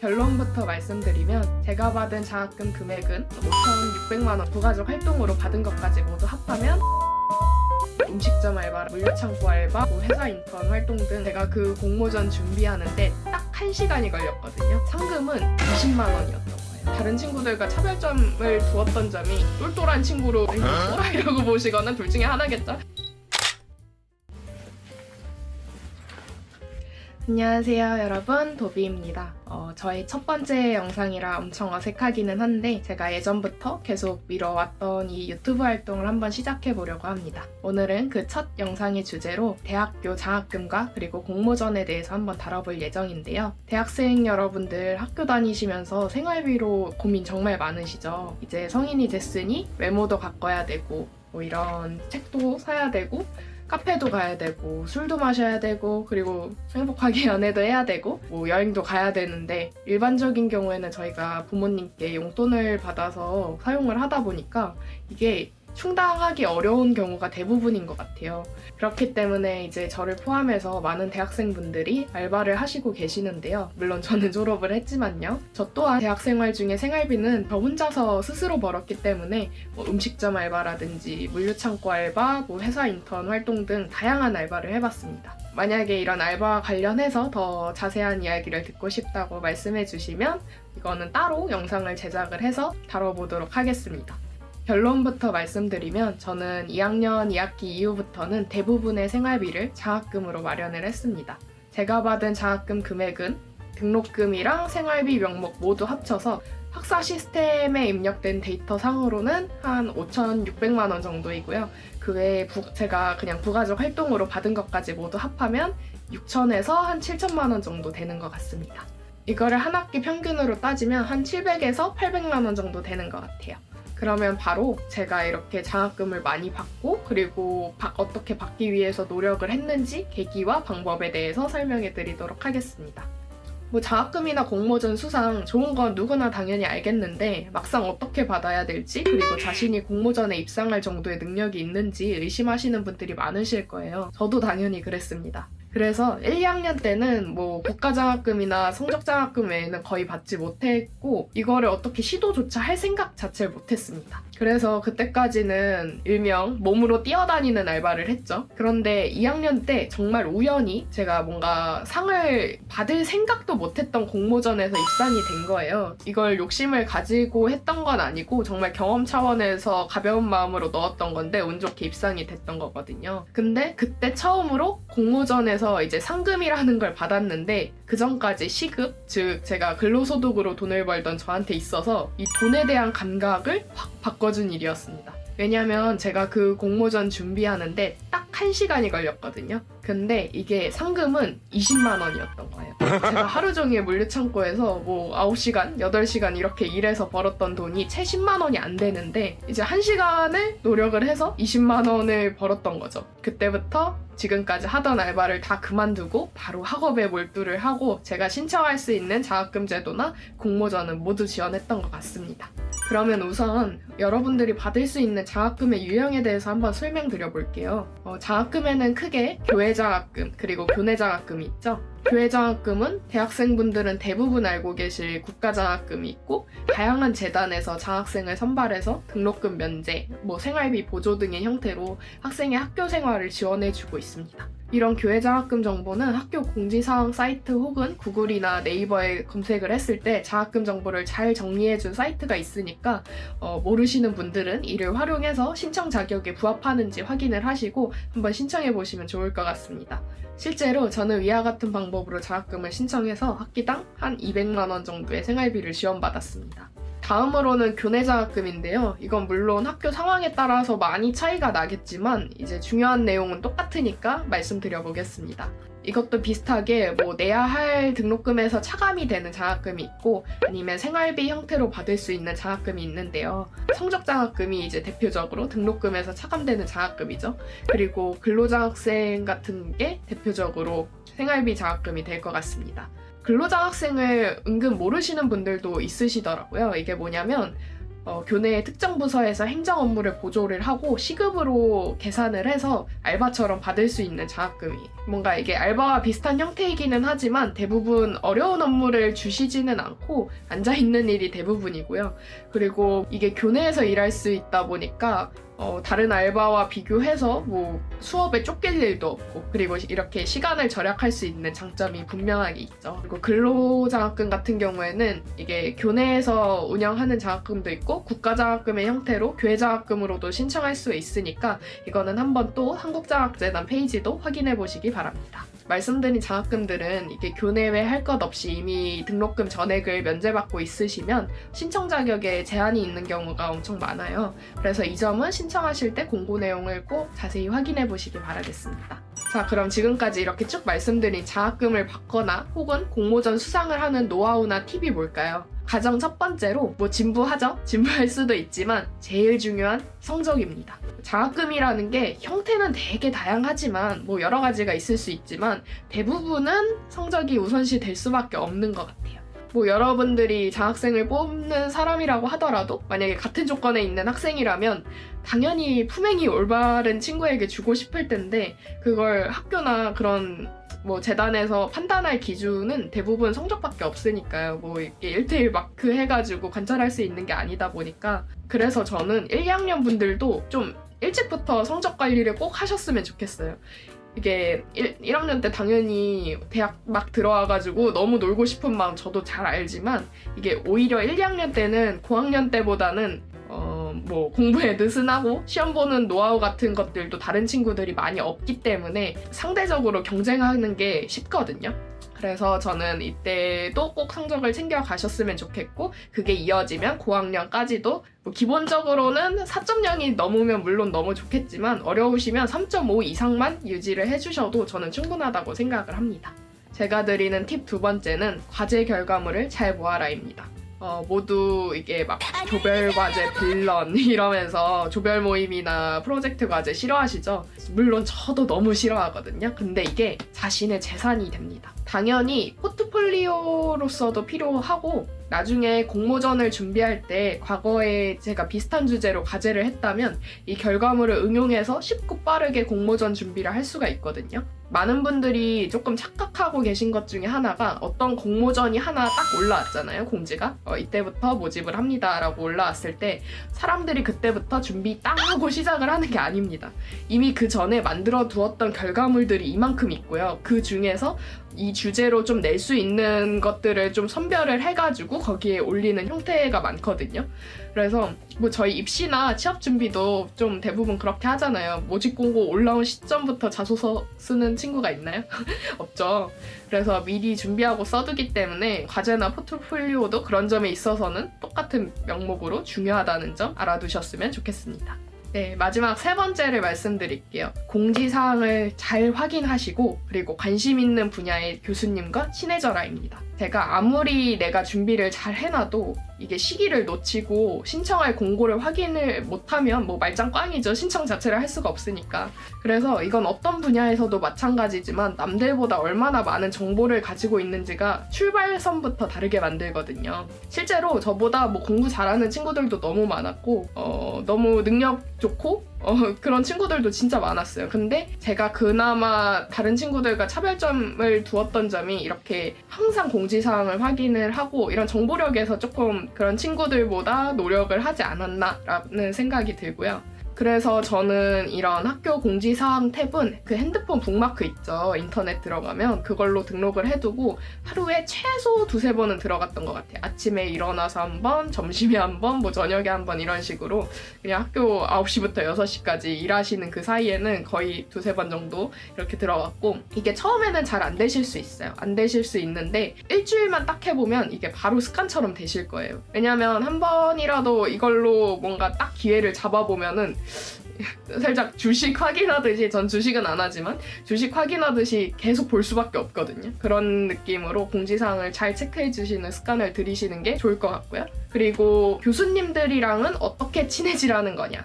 결론부터 말씀드리면 제가 받은 장학금 금액은 5,600만 원, 부가족 활동으로 받은 것까지 모두 합하면 음식점 알바, 물류창고 알바, 회사 인턴 활동 등 제가 그 공모전 준비하는데 딱 1시간이 걸렸거든요. 상금은 20만 원이었던 거예요. 다른 친구들과 차별점을 두었던 점이 똘똘한 친구로 이러고 보시거나 둘 중에 하나겠죠? 안녕하세요 여러분, 도비입니다. 저의 첫 번째 영상이라 엄청 어색하기는 한데 제가 예전부터 계속 미뤄왔던 이 유튜브 활동을 한번 시작해보려고 합니다. 오늘은 그 첫 영상의 주제로 대학교 장학금과 그리고 공모전에 대해서 한번 다뤄볼 예정인데요. 대학생 여러분들 학교 다니시면서 생활비로 고민 정말 많으시죠? 이제 성인이 됐으니 외모도 가꿔야 되고 뭐 이런 책도 사야 되고 카페도 가야 되고 술도 마셔야 되고 그리고 행복하게 연애도 해야 되고 뭐 여행도 가야 되는데 일반적인 경우에는 저희가 부모님께 용돈을 받아서 사용을 하다 보니까 이게 충당하기 어려운 경우가 대부분인 것 같아요. 그렇기 때문에 이제 저를 포함해서 많은 대학생분들이 알바를 하시고 계시는데요. 물론 저는 졸업을 했지만요. 저 또한 대학생활 중에 생활비는 저 혼자서 스스로 벌었기 때문에 뭐 음식점 알바라든지 물류창고 알바, 뭐 회사 인턴 활동 등 다양한 알바를 해봤습니다. 만약에 이런 알바와 관련해서 더 자세한 이야기를 듣고 싶다고 말씀해 주시면 이거는 따로 영상을 제작을 해서 다뤄보도록 하겠습니다. 결론부터 말씀드리면 저는 2학년 2학기 이후부터는 대부분의 생활비를 장학금으로 마련을 했습니다. 제가 받은 장학금 금액은 등록금이랑 생활비 명목 모두 합쳐서 학사 시스템에 입력된 데이터 상으로는 한 5,600만 원 정도이고요. 그 외에 제가 그냥 부가족 활동으로 받은 것까지 모두 합하면 6,000에서 한 7,000만 원 정도 되는 것 같습니다. 이거를 한 학기 평균으로 따지면 한 700에서 800만 원 정도 되는 것 같아요. 그러면 바로 제가 이렇게 장학금을 많이 받고 그리고 어떻게 받기 위해서 노력을 했는지 계기와 방법에 대해서 설명해 드리도록 하겠습니다. 뭐 장학금이나 공모전 수상 좋은 건 누구나 당연히 알겠는데 막상 어떻게 받아야 될지 그리고 자신이 공모전에 입상할 정도의 능력이 있는지 의심하시는 분들이 많으실 거예요. 저도 당연히 그랬습니다. 그래서 1, 2학년 때는 뭐 국가장학금이나 성적장학금 외에는 거의 받지 못했고 이거를 어떻게 시도조차 할 생각 자체를 못했습니다. 그래서 그때까지는 일명 몸으로 뛰어다니는 알바를 했죠. 그런데 2학년 때 정말 우연히 제가 뭔가 상을 받을 생각도 못했던 공모전에서 입상이 된 거예요. 이걸 욕심을 가지고 했던 건 아니고 정말 경험 차원에서 가벼운 마음으로 넣었던 건데 운 좋게 입상이 됐던 거거든요. 근데 그때 처음으로 공모전에서 이제 상금이라는 걸 받았는데 그 전까지 시급, 즉 제가 근로소득으로 돈을 벌던 저한테 있어서 이 돈에 대한 감각을 확 바꿔준 일이었습니다. 왜냐면 제가 그 공모전 준비하는데 딱 1시간이 걸렸거든요. 근데 이게 상금은 20만 원이었던 거예요. 제가 하루 종일 물류창고에서 뭐 9시간, 8시간 이렇게 일해서 벌었던 돈이 채 10만 원이 안 되는데 이제 1시간을 노력을 해서 20만 원을 벌었던 거죠. 그때부터 지금까지 하던 알바를 다 그만두고 바로 학업에 몰두를 하고 제가 신청할 수 있는 장학금 제도나 공모전은 모두 지원했던 것 같습니다. 그러면 우선 여러분들이 받을 수 있는 장학금의 유형에 대해서 한번 설명드려 볼게요. 장학금에는 크게 교회장학금 그리고 교내장학금이 있죠. 교회장학금은 대학생분들은 대부분 알고 계실 국가장학금이 있고 다양한 재단에서 장학생을 선발해서 등록금 면제, 생활비 보조 등의 형태로 학생의 학교 생활을 지원해주고 있습니다. 이런 교회장학금 정보는 학교 공지사항 사이트 혹은 구글이나 네이버에 검색을 했을 때 장학금 정보를 잘 정리해준 사이트가 있으니까 모르시는 분들은 이를 활용해서 신청 자격에 부합하는지 확인을 하시고 한번 신청해보시면 좋을 것 같습니다. 실제로 저는 위와 같은 방법으로 장학금을 신청해서 학기당 한 200만 원 정도의 생활비를 지원받았습니다. 다음으로는 교내장학금인데요. 이건 물론 학교 상황에 따라서 많이 차이가 나겠지만 이제 중요한 내용은 똑같으니까 말씀드려보겠습니다. 이것도 비슷하게 내야 할 등록금에서 차감이 되는 장학금이 있고 아니면 생활비 형태로 받을 수 있는 장학금이 있는데요. 성적장학금이 이제 대표적으로 등록금에서 차감되는 장학금이죠. 그리고 근로장학생 같은 게 대표적으로 생활비 장학금이 될 것 같습니다. 근로장학생을 은근 모르시는 분들도 있으시더라고요. 이게 뭐냐면 교내 특정 부서에서 행정 업무를 보조를 하고 시급으로 계산을 해서 알바처럼 받을 수 있는 장학금이에요. 뭔가 이게 알바와 비슷한 형태이기는 하지만 대부분 어려운 업무를 주시지는 않고 앉아있는 일이 대부분이고요. 그리고 이게 교내에서 일할 수 있다 보니까 다른 알바와 비교해서 뭐 수업에 쫓길 일도 없고, 그리고 이렇게 시간을 절약할 수 있는 장점이 분명하게 있죠. 그리고 근로장학금 같은 경우에는 이게 교내에서 운영하는 장학금도 있고 국가장학금의 형태로 교회장학금으로도 신청할 수 있으니까 이거는 한번 또 한국장학재단 페이지도 확인해 보시기 바랍니다. 말씀드린 장학금들은 이게 교내외 할 것 없이 이미 등록금 전액을 면제받고 있으시면 신청 자격에 제한이 있는 경우가 엄청 많아요. 그래서 이 점은 신청하실 때 공고 내용을 꼭 자세히 확인해 보시기 바라겠습니다. 자, 그럼 지금까지 이렇게 쭉 말씀드린 장학금을 받거나 혹은 공모전 수상을 하는 노하우나 팁이 뭘까요? 가장 첫 번째로 진부하죠? 진부할 수도 있지만 제일 중요한 성적입니다. 장학금이라는 게 형태는 되게 다양하지만 여러 가지가 있을 수 있지만 대부분은 성적이 우선시 될 수밖에 없는 것 같아요. 여러분들이 장학생을 뽑는 사람이라고 하더라도 만약에 같은 조건에 있는 학생이라면 당연히 품행이 올바른 친구에게 주고 싶을 텐데 그걸 학교나 그런 재단에서 판단할 기준은 대부분 성적밖에 없으니까요. 이렇게 1대1 마크 해가지고 관찰할 수 있는 게 아니다 보니까 그래서 저는 1, 2학년 분들도 좀 일찍부터 성적 관리를 꼭 하셨으면 좋겠어요. 이게 1학년 때 당연히 대학 막 들어와가지고 너무 놀고 싶은 마음 저도 잘 알지만 이게 오히려 1, 2학년 때는 고학년 때보다는 공부에 느슨하고 시험 보는 노하우 같은 것들도 다른 친구들이 많이 없기 때문에 상대적으로 경쟁하는 게 쉽거든요. 그래서 저는 이때도 꼭 성적을 챙겨 가셨으면 좋겠고 그게 이어지면 고학년까지도 기본적으로는 4.0이 넘으면 물론 너무 좋겠지만 어려우시면 3.5 이상만 유지를 해주셔도 저는 충분하다고 생각을 합니다. 제가 드리는 팁 두 번째는 과제 결과물을 잘 모아라입니다. 모두 이게 조별 과제 빌런 이러면서 조별 모임이나 프로젝트 과제 싫어하시죠? 물론 저도 너무 싫어하거든요. 근데 이게 자신의 재산이 됩니다. 당연히 포트폴리오로서도 필요하고 나중에 공모전을 준비할 때 과거에 제가 비슷한 주제로 과제를 했다면 이 결과물을 응용해서 쉽고 빠르게 공모전 준비를 할 수가 있거든요. 많은 분들이 조금 착각하고 계신 것 중에 하나가 어떤 공모전이 하나 딱 올라왔잖아요, 공지가. 이때부터 모집을 합니다 라고 올라왔을 때 사람들이 그때부터 준비 땅 하고 시작을 하는 게 아닙니다. 이미 그 전에 만들어 두었던 결과물들이 이만큼 있고요. 그 중에서 이 주제로 좀 낼 수 있는 것들을 좀 선별을 해가지고 거기에 올리는 형태가 많거든요. 그래서 저희 입시나 취업 준비도 좀 대부분 그렇게 하잖아요. 모집 공고 올라온 시점부터 자소서 쓰는 친구가 있나요? 없죠. 그래서 미리 준비하고 써두기 때문에 과제나 포트폴리오도 그런 점에 있어서는 똑같은 명목으로 중요하다는 점 알아두셨으면 좋겠습니다. 네, 마지막 세 번째를 말씀드릴게요. 공지사항을 잘 확인하시고 그리고 관심 있는 분야의 교수님과 친해져라입니다. 제가 아무리 내가 준비를 잘 해놔도 이게 시기를 놓치고 신청할 공고를 확인을 못하면 말짱 꽝이죠. 신청 자체를 할 수가 없으니까. 그래서 이건 어떤 분야에서도 마찬가지지만 남들보다 얼마나 많은 정보를 가지고 있는지가 출발선부터 다르게 만들거든요. 실제로 저보다 공부 잘하는 친구들도 너무 많았고 너무 능력 좋고 그런 친구들도 진짜 많았어요. 근데 제가 그나마 다른 친구들과 차별점을 두었던 점이 이렇게 항상 공지사항을 확인을 하고 이런 정보력에서 조금 그런 친구들보다 노력을 하지 않았나라는 생각이 들고요. 그래서 저는 이런 학교 공지사항 탭은 그 핸드폰 북마크 있죠. 인터넷 들어가면 그걸로 등록을 해두고 하루에 최소 2-3번은 들어갔던 것 같아요. 아침에 일어나서 한 번, 점심에 한 번, 저녁에 한 번 이런 식으로 그냥 학교 9시부터 6시까지 일하시는 그 사이에는 거의 2-3번 정도 이렇게 들어갔고 이게 처음에는 잘 안 되실 수 있어요. 안 되실 수 있는데 일주일만 딱 해보면 이게 바로 습관처럼 되실 거예요. 왜냐면 한 번이라도 이걸로 뭔가 딱 기회를 잡아보면은 살짝 주식 확인하듯이, 전 주식은 안 하지만 주식 확인하듯이 계속 볼 수밖에 없거든요. 그런 느낌으로 공지사항을 잘 체크해 주시는 습관을 들이시는 게 좋을 것 같고요. 그리고 교수님들이랑은 어떻게 친해지라는 거냐.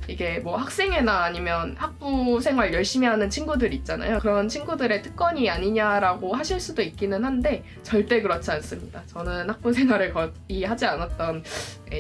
이게 뭐 학생회나 아니면 학부 생활 열심히 하는 친구들 있잖아요. 그런 친구들의 특권이 아니냐라고 하실 수도 있기는 한데 절대 그렇지 않습니다. 저는 학부 생활을 거의 하지 않았던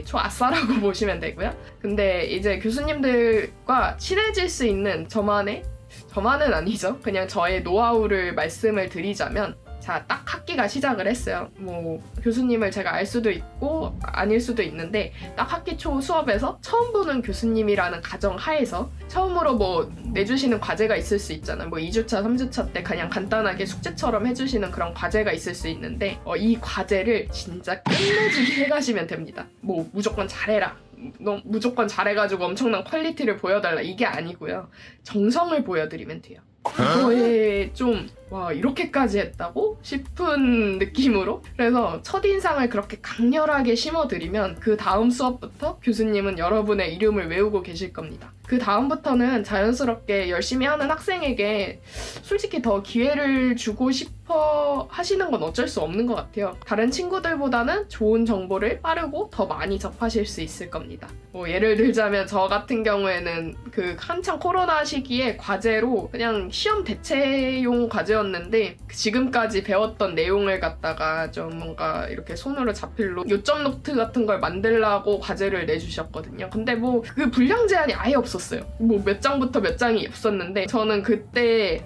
초아싸라고 보시면 되고요. 근데 이제 교수님들과 친해질 수 있는 저만은 아니죠. 그냥 저의 노하우를 말씀을 드리자면, 자, 딱 학기가 시작을 했어요. 뭐 교수님을 제가 알 수도 있고 아닐 수도 있는데, 딱 학기 초 수업에서 처음 보는 교수님이라는 가정 하에서 처음으로 뭐 내주시는 과제가 있을 수 있잖아요. 뭐 2주차, 3주차 때 그냥 간단하게 숙제처럼 해주시는 그런 과제가 있을 수 있는데, 이 과제를 진짜 끝내주게 해가시면 됩니다. 뭐 무조건 잘해라, 너 무조건 잘해가지고 엄청난 퀄리티를 보여달라, 이게 아니고요. 정성을 보여드리면 돼요. 그거에 좀 와, 이렇게까지 했다고 싶은 느낌으로. 그래서 첫인상을 그렇게 강렬하게 심어드리면 그 다음 수업부터 교수님은 여러분의 이름을 외우고 계실 겁니다. 그 다음부터는 자연스럽게 열심히 하는 학생에게 솔직히 더 기회를 주고 싶어 하시는 건 어쩔 수 없는 것 같아요. 다른 친구들보다는 좋은 정보를 빠르고 더 많이 접하실 수 있을 겁니다. 뭐 예를 들자면 저 같은 경우에는 그 한창 코로나 시기에 과제로 그냥 시험 대체용 과제였는데, 지금까지 배웠던 내용을 갖다가 좀 뭔가 이렇게 손으로 자필로 요점 노트 같은 걸 만들라고 과제를 내주셨거든요. 근데 뭐 그 분량 제한이 아예 없었어요. 뭐 몇 장부터 몇 장이 없었는데, 저는 그때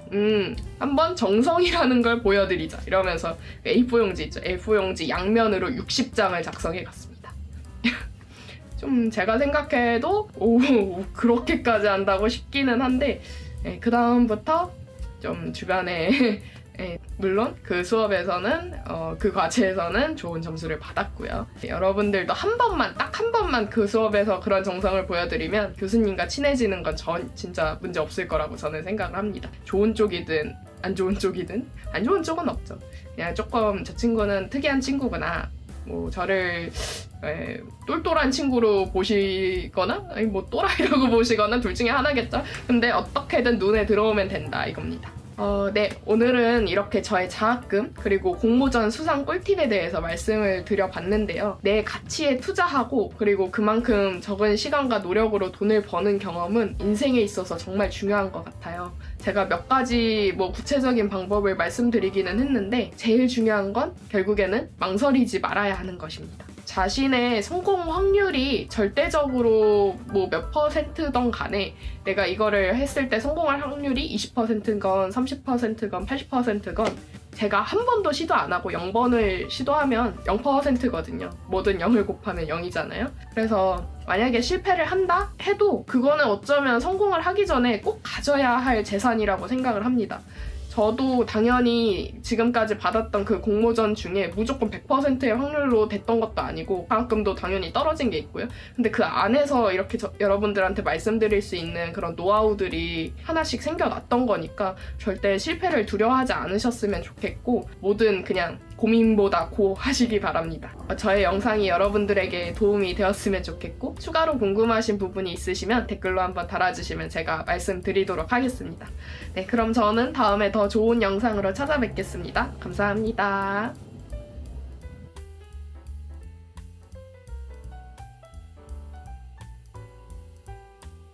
한번 정성이라는 걸 보여드리자 이러면서 A4용지 있죠. A4용지 양면으로 60장을 작성해 갔습니다. 좀 제가 생각해도 그렇게까지 한다고 싶기는 한데, 그 다음부터 좀 주변에 물론 그 수업에서는 그 과제에서는 좋은 점수를 받았고요. 여러분들도 딱 한 번만 그 수업에서 그런 정성을 보여드리면 교수님과 친해지는 건 진짜 문제 없을 거라고 저는 생각을 합니다. 좋은 쪽이든 안 좋은 쪽이든, 안 좋은 쪽은 없죠. 그냥 조금 저 친구는 특이한 친구구나, 뭐 저를 똘똘한 친구로 보시거나, 아니 뭐 또라이라고 보시거나 둘 중에 하나겠죠. 근데 어떻게든 눈에 들어오면 된다, 이겁니다. 네, 오늘은 이렇게 저의 장학금 그리고 공모전 수상 꿀팁에 대해서 말씀을 드려봤는데요. 내 가치에 투자하고 그리고 그만큼 적은 시간과 노력으로 돈을 버는 경험은 인생에 있어서 정말 중요한 것 같아요. 제가 몇 가지 뭐 구체적인 방법을 말씀드리기는 했는데, 제일 중요한 건 결국에는 망설이지 말아야 하는 것입니다. 자신의 성공 확률이 절대적으로 뭐 몇 %든 간에 내가 이거를 했을 때 성공할 확률이 20%건 30%건 80%건 제가 한 번도 시도 안 하고 0번을 시도하면 0%거든요. 뭐든 0을 곱하면 0이잖아요. 그래서 만약에 실패를 한다 해도 그거는 어쩌면 성공을 하기 전에 꼭 가져야 할 재산이라고 생각을 합니다. 저도 당연히 지금까지 받았던 그 공모전 중에 무조건 100%의 확률로 됐던 것도 아니고 장학금도 당연히 떨어진 게 있고요. 근데 그 안에서 이렇게 여러분들한테 말씀드릴 수 있는 그런 노하우들이 하나씩 생겨났던 거니까 절대 실패를 두려워하지 않으셨으면 좋겠고, 뭐든 그냥 고민보다 고 하시기 바랍니다. 저의 영상이 여러분들에게 도움이 되었으면 좋겠고, 추가로 궁금하신 부분이 있으시면 댓글로 한번 달아주시면 제가 말씀드리도록 하겠습니다. 네, 그럼 저는 다음에 더 좋은 영상으로 찾아뵙겠습니다. 감사합니다.